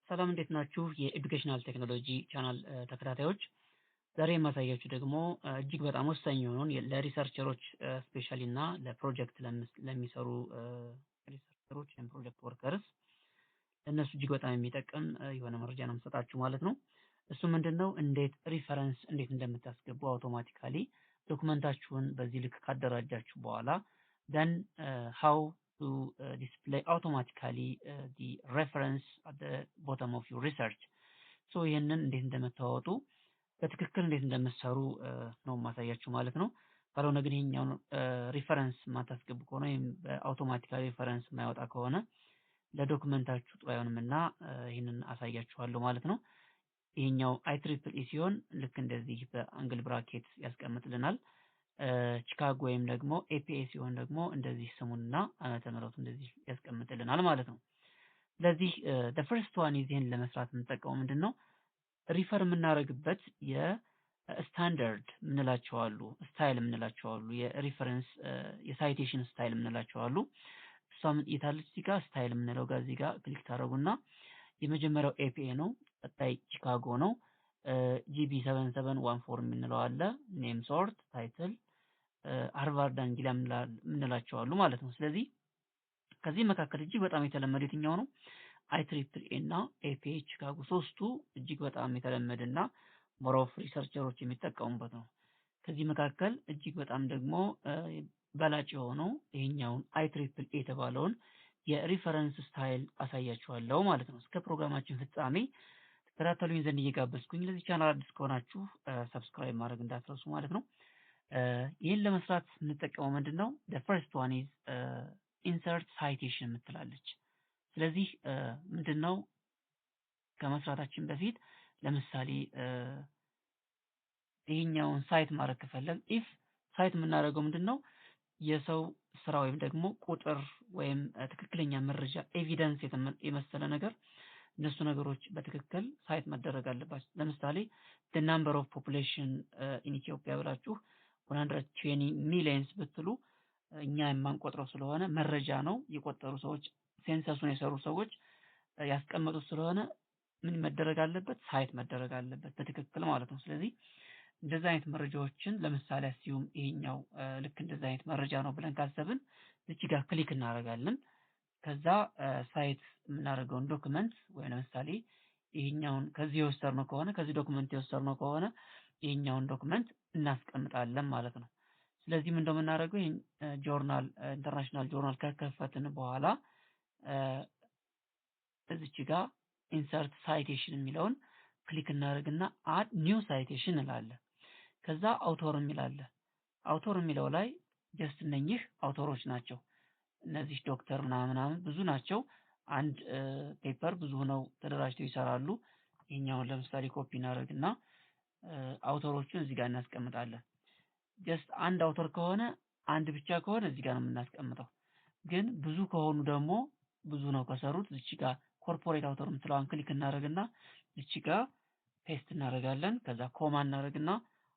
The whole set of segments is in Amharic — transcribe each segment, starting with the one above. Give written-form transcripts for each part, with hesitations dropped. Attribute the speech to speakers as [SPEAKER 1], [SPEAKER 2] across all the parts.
[SPEAKER 1] ሰላም እንዴት ናችሁ? የኤዱኬሽናል ቴክኖሎጂ ቻናል ተከታታዮች ዛሬ የማሳያችሁ ደግሞ እጅግ በጣም ወሳኝ የሆነውን ለሪሰርቸሮች ስፔሻሊ እና ለፕሮጀክት ለሚሰሩ ሪሰርቸሮች ወይም ፕሮጀክት ወርከርስ ለእነሱ እጅግ በጣም የሚጠቅም የሆነ መረጃ ነው የምሰጣችሁ ማለት ነው። እሱ ምንድነው እንዴት ሪፈረንስ እንዴት እንደምታስገቡ አውቶማቲካሊ ዶክመንታችሁን በዚህ ልክ ካደራጃችሁ በኋላ then how to display automatically the reference at the bottom of your research. so ይሄንን እንዴት እንደምታወጡ በትክክል እንዴት እንደምትሰሩ ነው ማሳያችሁ ማለት ነው። ካልሆነ ግን ይሄኛውን ሪፈረንስ ማታስገቡ ከሆነ ወይም በአውቶማቲካሊ ሪፈረንስ የማያወጣ ከሆነ ለዶክመንታችሁ ጥሩ አይሆንምና ይሄንን አሳያችኋለሁ ማለት ነው። ይሄኛው IEEE ሲሆን ልክ እንደዚህ በአንግል ብራኬት ያስቀምጥልናል። ቺካጎ ወይም ደግሞ APA ሲሆን ደግሞ እንደዚህ ስሙንና ዓመተ ምህረቱ እንደዚህ ያስቀምጥልናል ማለት ነው። ስለዚህ the first one ይሄን ለመስራት የምንጠቀመው ምንድነው ሪፈር የምናደርግበት የስታንዳርድ ምንላቸው አሉ ስታይል ምንላቸው አሉ የሪፈረንስ የሳይቴሽን ስታይል ምንላቸው አሉ። እሷም የታለች እዚህ ጋር ስታይል ምንለው ጋር እዚህ ጋር ክሊክ ታደርጉና የመጀመሪያው APA ነው፣ ቀጣይ ቺካጎ ነው፣ GB7714 ምንለው አለ፣ ኔም ሶርት ታይትል ሃርቫርድ አንግሊያ ምንላቸው አሉ ማለት ነው። ስለዚህ ከዚህ መካከል እጅግ በጣም የተለመደ የትኛው ነው? IEEE እና APA ቺካጎ ሶስቱ እጅግ በጣም የተለመደና ሞር ኦፍ ሪሰርቸሮች የሚጠቀሙበት ነው። ከዚህ መካከል እጅግ በጣም ደግሞ በላጭ የሆነው ይሄኛውን IEEE የተባለውን የሪፈረንስ ስታይል አሳያችኋለሁ ማለት ነው። እስከ ፕሮግራማችን ፍጻሜ ተከታተሉኝ ዘንድ እየጋበዝኩኝ ለዚህ ቻናል አዲስ ከሆናችሁ ሰብስክራይብ ማድረግ እንዳትረሱ ማለት ነው። ይሄን ለመስራት የምንጠቀመው ምንድነው the first one is insert citation ምትላለች። ስለዚህ ምንድነው ከመስራታችን በፊት ለምሳሌ ይሄኛውን ሳይት ማድረግ ከፈለግ if ሳይት የምናደርገው ምንድነው የሰው ስራ ወይም ደግሞ ቁጥር ወይም ትክክለኛ መረጃ ኤቪደንስ የመሰለ ነገር እነሱ ነገሮች በትክክል ሳይት መደረግ አለባቸው። ለምሳሌ the number of population in Ethiopia ብላችሁ 120 ሚሊዮንስ ብትሉ እኛ የማንቆጥረው ስለሆነ መረጃ ነው የቆጠሩ ሰዎች ሴንሰሱን የሰሩ ሰዎች ያስቀመጡት ስለሆነ ምን መደረግ አለበት? ሳይት መደረግ አለበት በትክክል ማለት ነው። ስለዚህ እንደዚህ አይነት መረጃዎችን ለምሳሌ አስዩም ይሄኛው ልክ እንደዚህ አይነት መረጃ ነው ብለን ካሰብን እዚህ ጋር ክሊክ እናደርጋለን። ከዛ ሳይት የምናደርገውን ዶክመንት ወይ ለምሳሌ ይሄኛውን ከዚህ የወሰድነው ከሆነ ከዚህ ዶክመንት የወሰድነው ከሆነ ይሄኛውን ዶክመንት እናስቀምጣለን ማለት ነው። ስለዚህ ምን እንደምናደርገው ይሄን ጆርናል ኢንተርናሽናል ጆርናል ከከፈትን በኋላ እዚች ጋር ኢንሰርት ሳይቴሽን የሚለውን ክሊክ እናደርግና አድ ኒው ሳይቴሽን እንላለን። ከዛ አውቶር የሚላለ አውቶር የሚለው ላይ ጀስት እነኚህ አውቶሮች ናቸው። እነዚህ ዶክተር ምናምን ብዙ ናቸው። አንድ ፔፐር ብዙ ነው ተደራጅተው ይሰራሉ። ይሄኛውን ለምሳሌ ኮፒ እናደርግና አውቶሮቹን እዚህ ጋር እናስቀምጣለን። ጀስት አንድ አውቶር ከሆነ አንድ ብቻ ከሆነ እዚህ ጋር ነው የምናስቀምጠው። ግን ብዙ ከሆኑ ደግሞ ብዙ ነው ከሰሩት እዚህ ጋር ኮርፖሬት አውቶር የምትለዋን ክሊክ እናደርግና እዚህ ጋር ፔስት እናደርጋለን። ከዛ ኮማ እናደርግና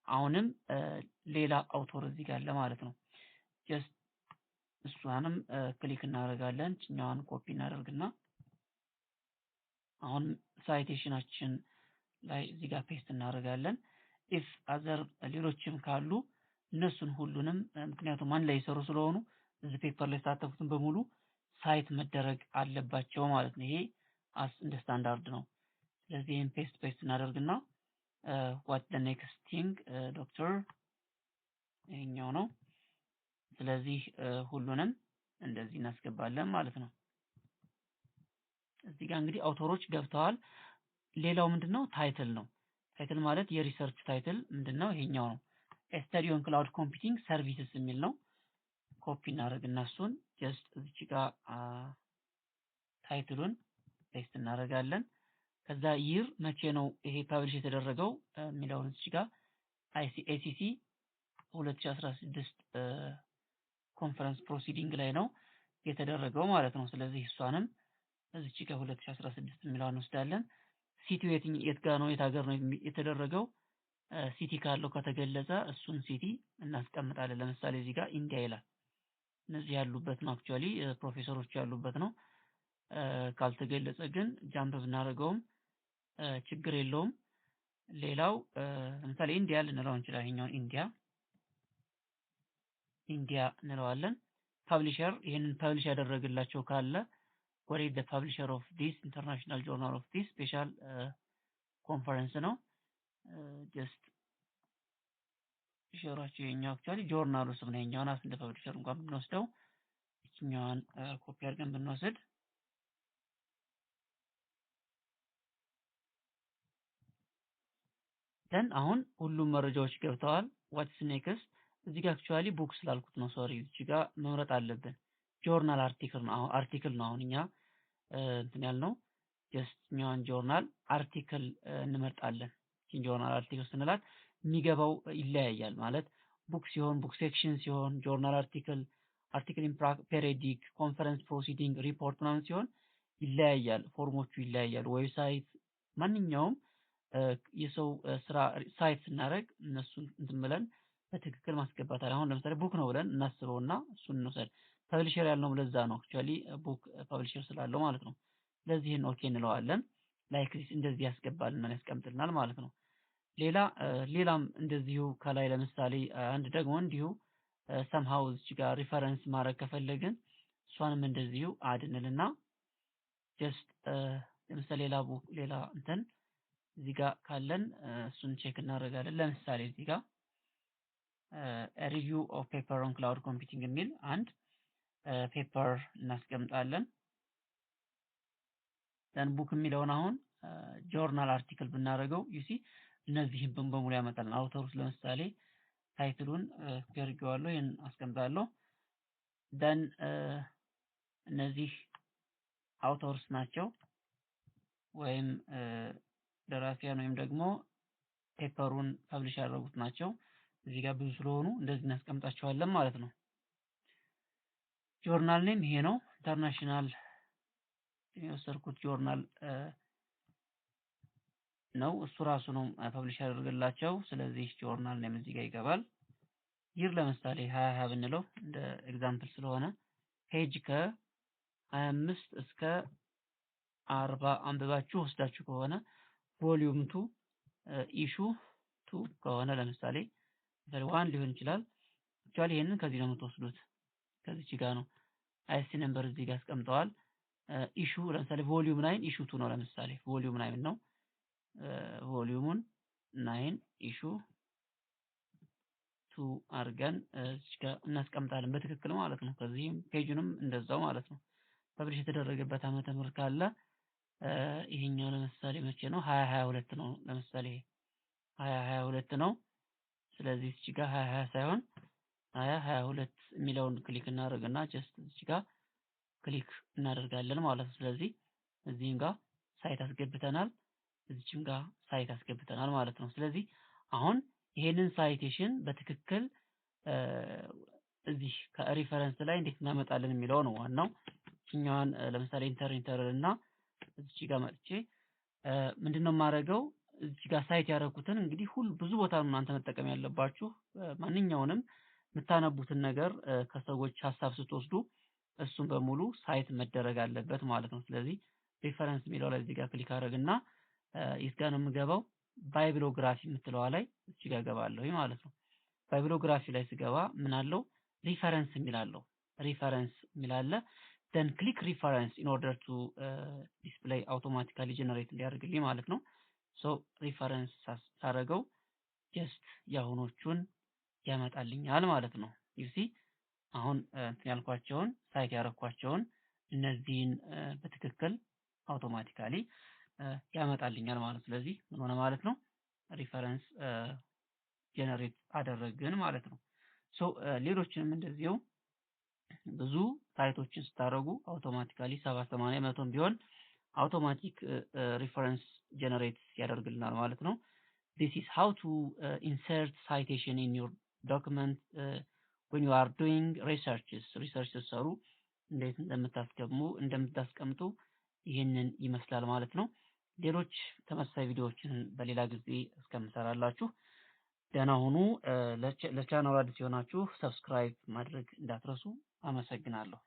[SPEAKER 1] አሁንም ሌላ አውቶር እዚህ ጋር አለ ማለት ነው። ጀስት እሷንም ክሊክ እናደርጋለን። እኛዋን ኮፒ እናደርግና አሁን ሳይቴሽናችን ላይ እዚህ ጋር ፔስት እናደርጋለን። if other ሌሎችም ካሉ እነሱን ሁሉንም ምክንያቱም አንድ ላይ ይሰሩ ስለሆኑ እዚህ ፔፐር ላይ ሳተፉትን በሙሉ ሳይት መደረግ አለባቸው ማለት ነው። ይሄ እንደ ስታንዳርድ ነው። ስለዚህ ይሄን ፔስት እናደርግና what the next thing ዶክተር ይሄኛው ነው። ስለዚህ ሁሉንም እንደዚህ እናስገባለን ማለት ነው። እዚህ ጋር እንግዲህ አውቶሮች ገብተዋል። ሌላው ምንድነው ታይትል ነው። ታይትል ማለት የሪሰርች ታይትል ምንድነው? ይሄኛው ነው። study on cloud computing services የሚል ነው። ኮፒ እናደርግና እሱን ጀስት እዚህ ጋር ታይትሉን ፔስት እናደርጋለን። ከዛ ይር መቼ ነው ይሄ ፐብሊሽ የተደረገው የሚለውን እዚህ ጋር ACC 2016 ኮንፈረንስ ፕሮሲዲንግ ላይ ነው የተደረገው ማለት ነው። ስለዚህ እሷንም እዚህ ጋር 2016 የሚለውን እንወስዳለን። ሲቲው የት ጋር ነው የት ሀገር ነው የተደረገው? ሲቲ ካለው ከተገለጸ እሱን ሲቲ እናስቀምጣለን። ለምሳሌ እዚህ ጋር ኢንዲያ ይላል። እነዚህ ያሉበት ነው አክቹአሊ ፕሮፌሰሮች ያሉበት ነው። ካልተገለጸ ግን ጃምፕ ብናደርገውም ችግር የለውም። ሌላው ለምሳሌ ኢንዲያ ልንለው እንችላለን። ይሄኛውን ኢንዲያ እንለዋለን። ፐብሊሸር ይሄንን ፐብሊሽ ያደረገላቸው ካለ what is the publisher of this international journal of this special conference ነው። ጀስት ሸራችሁ የኛው አክቹአሊ ጆርናሉ ስም ነው። የኛውን እንደ ፐብሊሸር እንኳን ብንወስደው እኛን ኮፒ አድርገን ብንወስድ ደን አሁን ሁሉም መረጃዎች ገብተዋል። ዋትስ ኔክስት እዚህ ጋር አክቹአሊ ቡክ ስላልኩት ነው ሶሪ። እዚህ ጋር መምረጥ አለብን። ጆርናል አርቲክል ነው አሁን እኛ እንትን ያልነው ጀስት ኛውን ጆርናል አርቲክል እንመርጣለን። እቺን ጆርናል አርቲክል ስንላት የሚገባው ይለያያል ማለት ቡክ ሲሆን ቡክ ሴክሽን ሲሆን ጆርናል አርቲክል ኢን ፔሪዮዲክ ኮንፈረንስ ፕሮሲዲንግ ሪፖርት ምናምን ሲሆን ይለያያል። ፎርሞቹ ይለያያል። ዌብሳይት ማንኛውም የሰው ስራ ሳይት ስናደርግ እነሱን እንትን ብለን በትክክል ማስገባት አለ። አሁን ለምሳሌ ቡክ ነው ብለን እናስበውና እሱን እንውሰድ። ፐብሊሸር ያልነው ለዛ ነው አክቹአሊ ቡክ ፐብሊሸር ስላለው ማለት ነው። ስለዚህ ኦኬ እንለዋለን። ላይክ ዚስ እንደዚህ ያስገባልናል ያስቀምጥልናል ማለት ነው። ሌላም እንደዚሁ ከላይ ለምሳሌ አንድ ደግሞ እንዲሁ somehow እዚህ ጋር ሪፈረንስ ማድረግ ከፈለግን እሷንም እንደዚሁ አድ እንልና ጀስት ለምሳሌ ሌላ እንትን እዚህ ጋር ካለን እሱን ቼክ እናደርጋለን። ለምሳሌ እዚህ ጋር ሪቪው ኦፍ ፔፐር ኦን ክላውድ ኮምፒውቲንግ የሚል አንድ ፔፐር እናስቀምጣለን። ደን ቡክ የሚለውን አሁን ጆርናል አርቲክል ብናደርገው ዩሲ እነዚህን በሙሉ ያመጣልን። አውተሩስ ለምሳሌ ታይትሉን ገርገዋለሁ ይሄን አስቀምጣለሁ። ደን እነዚህ አውተርስ ናቸው ወይም ደራሲያን ወይም ደግሞ ፔፐሩን ፐብሊሽ ያደረጉት ናቸው። እዚህ ጋር ብዙ ስለሆኑ እንደዚህ እናስቀምጣቸዋለን ማለት ነው። ጆርናል ኔም ይሄ ነው። ኢንተርናሽናል የወሰድኩት ጆርናል ነው። እሱ ራሱ ነው ፐብሊሽ ያደርግላቸው። ስለዚህ ጆርናል ኔም እዚህ ጋር ይገባል። ይር ለምሳሌ 20 ብንለው እንደ ኤግዛምፕል ስለሆነ ፔጅ ከ25 እስከ 40 አንብባችሁ ወስዳችሁ ከሆነ ቮሊዩም 2 ኢሹ 2 ከሆነ ለምሳሌ 1 ሊሆን ይችላል። አክቹአሊ ይሄንን ከዚህ ነው የምትወስዱት። ከዚህ ጋር ነው አይሲ ነምበር እዚህ ጋር አስቀምጠዋል። ኢሹ ለምሳሌ ቮሊዩም 9 ኢሹ 2 ነው። ለምሳሌ ቮሊዩም 9 ነው። ቮሊዩሙን 9 ኢሹ 2 አድርገን እዚህ ጋር እናስቀምጣለን በትክክል ማለት ነው። ከዚህም ፔጁንም እንደዛው ማለት ነው። ፐብሊሽ የተደረገበት ዓመተ ምህረት ካለ ይሄኛው ለምሳሌ መቼ ነው 2022 ነው። ለምሳሌ 2022 ነው። ስለዚህ እዚህ ጋር 2020 ሳይሆን 2022 የሚለውን ክሊክ እናደርግና ጀስት እዚህ ጋር ክሊክ እናደርጋለን ማለት ነው። ስለዚህ እዚህም ጋር ሳይት አስገብተናል፣ እዚህም ጋር ሳይት አስገብተናል ማለት ነው። ስለዚህ አሁን ይሄንን ሳይቴሽን በትክክል እዚህ ከሪፈረንስ ላይ እንዴት እናመጣለን የሚለው ነው ዋናው። እኛን ለምሳሌ ኢንተር እና እዚህ ጋር መጥቼ ምንድነው የማደርገው እዚህ ጋር ሳይት ያደረኩትን እንግዲህ ብዙ ቦታ ነው እናንተ መጠቀም ያለባችሁ። ማንኛውንም የምታነቡትን ነገር ከሰዎች ሐሳብ ስትወስዱ እሱን በሙሉ ሳይት መደረግ አለበት ማለት ነው። ስለዚህ ሪፈረንስ የሚለው ላይ እዚህ ጋር ክሊክ አደረግና የት ጋር ነው የምገባው ባይብሎግራፊ የምትለዋ ላይ እዚህ ጋር ገባለሁ ማለት ነው። ባይብሎግራፊ ላይ ስገባ ምን አለው ሪፈረንስ የሚላለው ሪፈረንስ የሚላለ then click reference in order to display automatically generate እንዲያደርግልኝ ማለት ነው። ሶ ሪፈረንስ ሳረገው ጀስት ያሁኖቹን ያመጣልኛል ማለት ነው። ዩሲ አሁን ያልኳቸውን ሳይት ያረኳቸውን እነዚህን በትክክል አውቶማቲካሊ ያመጣልኛል ማለት። ስለዚህ ምን ሆነ ማለት ነው ሪፈረንስ ጀነሬት አደረግን ማለት ነው። ሶ ሌሎችንም እንደዚሁ ብዙ ሳይቶችን ስታደርጉ አውቶማቲካሊ 70 80 100 ቢሆን አውቶማቲክ ሪፈረንስ ጀነሬት ያደርግልናል ማለት ነው። this is how to insert citation in your document when you are doing researches ሰሩ እንዴት እንደምታስቀምጡ ይሄንን ይመስላል ማለት ነው። ሌሎች ተመሳሳይ ቪዲዮዎችን በሌላ ጊዜ እስከምሰራላችሁ ደህና ሁኑ። ለቻናሉ አዲስ የሆናችሁ ሰብስክራይብ ማድረግ እንዳትረሱ። አመሰግናለሁ።